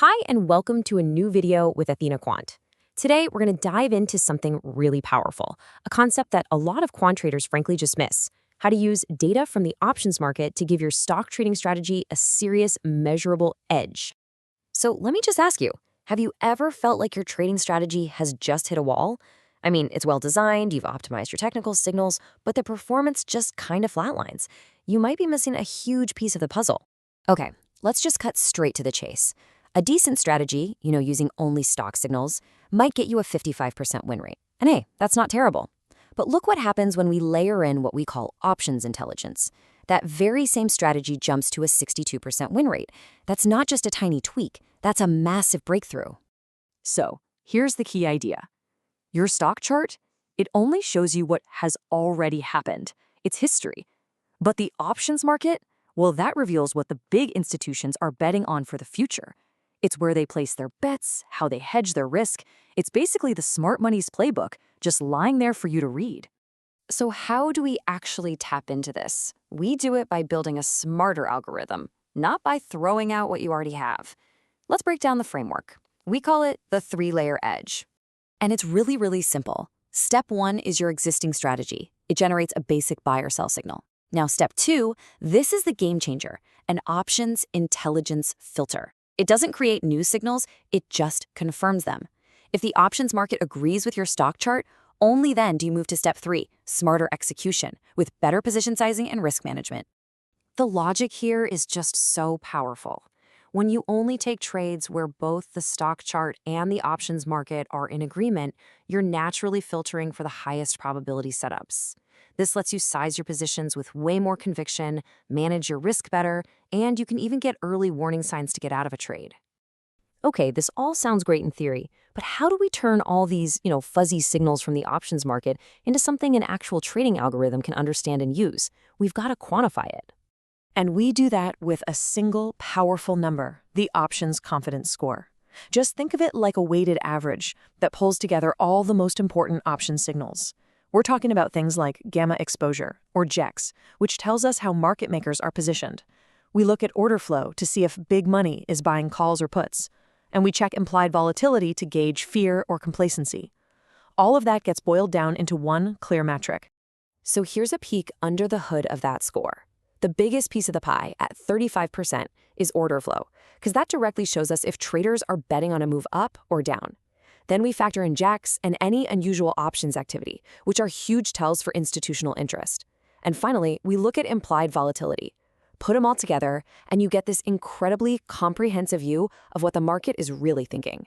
Hi, and welcome to a new video with Athena Quant. Today, we're going to dive into something really powerful, a concept that a lot of quant traders frankly just miss: how to use data from the options market to give your stock trading strategy a serious, measurable edge. So let me just ask you, have you ever felt like your trading strategy has just hit a wall? I mean, it's well designed, you've optimized your technical signals, but the performance just kind of flatlines. You might be missing a huge piece of the puzzle. Okay, let's just cut straight to the chase. A decent strategy, using only stock signals, might get you a 55% win rate. And hey, that's not terrible. But look what happens when we layer in what we call options intelligence. That very same strategy jumps to a 62% win rate. That's not just a tiny tweak, that's a massive breakthrough. So, here's the key idea. Your stock chart, it only shows you what has already happened. It's history. But the options market, well, that reveals what the big institutions are betting on for the future. It's where they place their bets, how they hedge their risk. It's basically the smart money's playbook, just lying there for you to read. So how do we actually tap into this? We do it by building a smarter algorithm, not by throwing out what you already have. Let's break down the framework. We call it the three-layer edge. And it's really, really simple. Step one is your existing strategy. It generates a basic buy or sell signal. Now, step two, this is the game changer, an options intelligence filter. It doesn't create new signals, it just confirms them. If the options market agrees with your stock chart, only then do you move to step three, smarter execution, with better position sizing and risk management. The logic here is just so powerful. When you only take trades where both the stock chart and the options market are in agreement, you're naturally filtering for the highest probability setups. This lets you size your positions with way more conviction, manage your risk better, and you can even get early warning signs to get out of a trade. Okay, this all sounds great in theory, but how do we turn all these, fuzzy signals from the options market into something an actual trading algorithm can understand and use? We've got to quantify it. And we do that with a single powerful number, the options confidence score. Just think of it like a weighted average that pulls together all the most important option signals. We're talking about things like gamma exposure, or GEX, which tells us how market makers are positioned. We look at order flow to see if big money is buying calls or puts, and we check implied volatility to gauge fear or complacency. All of that gets boiled down into one clear metric. So here's a peek under the hood of that score. The biggest piece of the pie, at 35%, is order flow, because that directly shows us if traders are betting on a move up or down. Then we factor in JAX and any unusual options activity, which are huge tells for institutional interest. And finally, we look at implied volatility. Put them all together, and you get this incredibly comprehensive view of what the market is really thinking.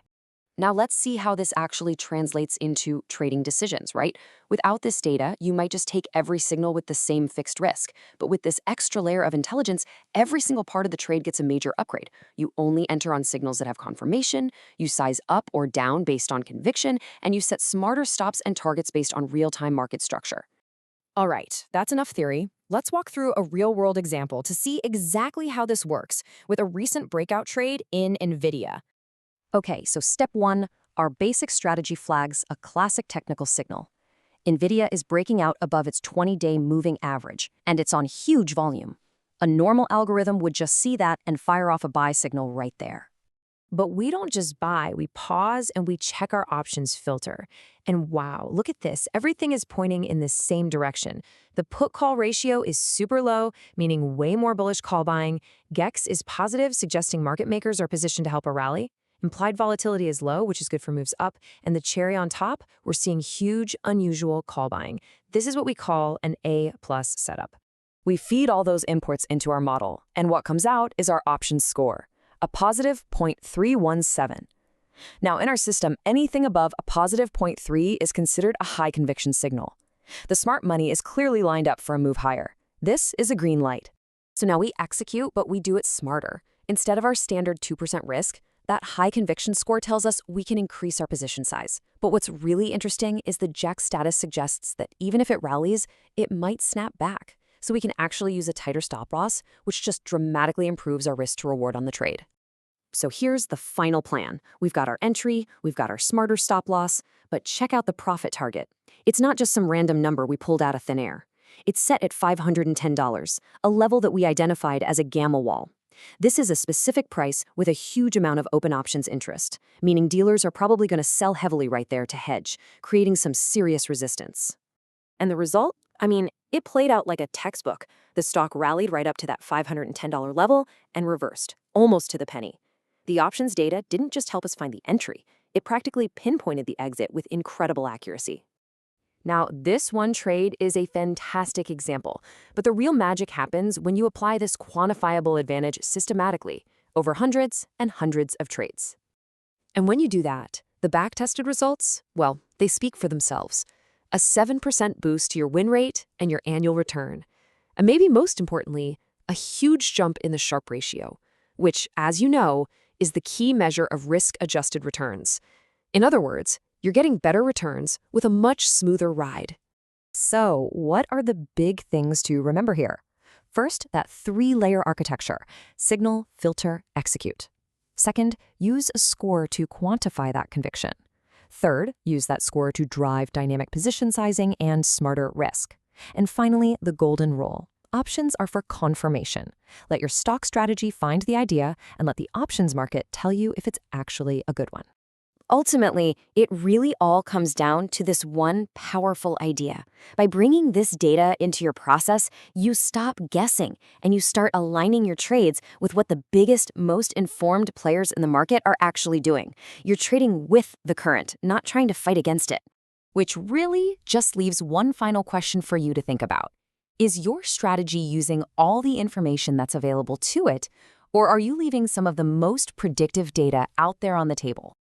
Now let's see how this actually translates into trading decisions, right? Without this data, you might just take every signal with the same fixed risk. But with this extra layer of intelligence, every single part of the trade gets a major upgrade. You only enter on signals that have confirmation, you size up or down based on conviction, and you set smarter stops and targets based on real-time market structure. All right, that's enough theory. Let's walk through a real-world example to see exactly how this works with a recent breakout trade in NVIDIA. Okay, so step one, our basic strategy flags a classic technical signal. NVIDIA is breaking out above its 20-day moving average, and it's on huge volume. A normal algorithm would just see that and fire off a buy signal right there. But we don't just buy, we pause and we check our options filter. And wow, look at this, everything is pointing in the same direction. The put-call ratio is super low, meaning way more bullish call buying. GEX is positive, suggesting market makers are positioned to help a rally. Implied volatility is low, which is good for moves up, and the cherry on top, we're seeing huge, unusual call buying. This is what we call an A+ setup. We feed all those inputs into our model, and what comes out is our options score, a positive 0.317. Now, in our system, anything above a positive 0.3 is considered a high conviction signal. The smart money is clearly lined up for a move higher. This is a green light. So now we execute, but we do it smarter. Instead of our standard 2% risk, that high conviction score tells us we can increase our position size. But what's really interesting is the JAX status suggests that even if it rallies, it might snap back. So we can actually use a tighter stop loss, which just dramatically improves our risk to reward on the trade. So here's the final plan. We've got our entry, we've got our smarter stop loss, but check out the profit target. It's not just some random number we pulled out of thin air. It's set at $510, a level that we identified as a gamma wall. This is a specific price with a huge amount of open options interest, meaning dealers are probably going to sell heavily right there to hedge, creating some serious resistance. And the result? I mean, it played out like a textbook. The stock rallied right up to that $510 level and reversed, almost to the penny. The options data didn't just help us find the entry, it practically pinpointed the exit with incredible accuracy. Now, this one trade is a fantastic example, but the real magic happens when you apply this quantifiable advantage systematically over hundreds and hundreds of trades. And when you do that, the back-tested results, well, they speak for themselves. A 7% boost to your win rate and your annual return. And maybe most importantly, a huge jump in the Sharpe ratio, which, as you know, is the key measure of risk-adjusted returns. In other words, you're getting better returns with a much smoother ride. So, what are the big things to remember here? First, that 3-layer architecture: signal, filter, execute. Second, use a score to quantify that conviction. Third, use that score to drive dynamic position sizing and smarter risk. And finally, the golden rule. Options are for confirmation. Let your stock strategy find the idea and let the options market tell you if it's actually a good one. Ultimately, it really all comes down to this one powerful idea. By bringing this data into your process, you stop guessing and you start aligning your trades with what the biggest, most informed players in the market are actually doing. You're trading with the current, not trying to fight against it. Which really just leaves one final question for you to think about. Is your strategy using all the information that's available to it, or are you leaving some of the most predictive data out there on the table?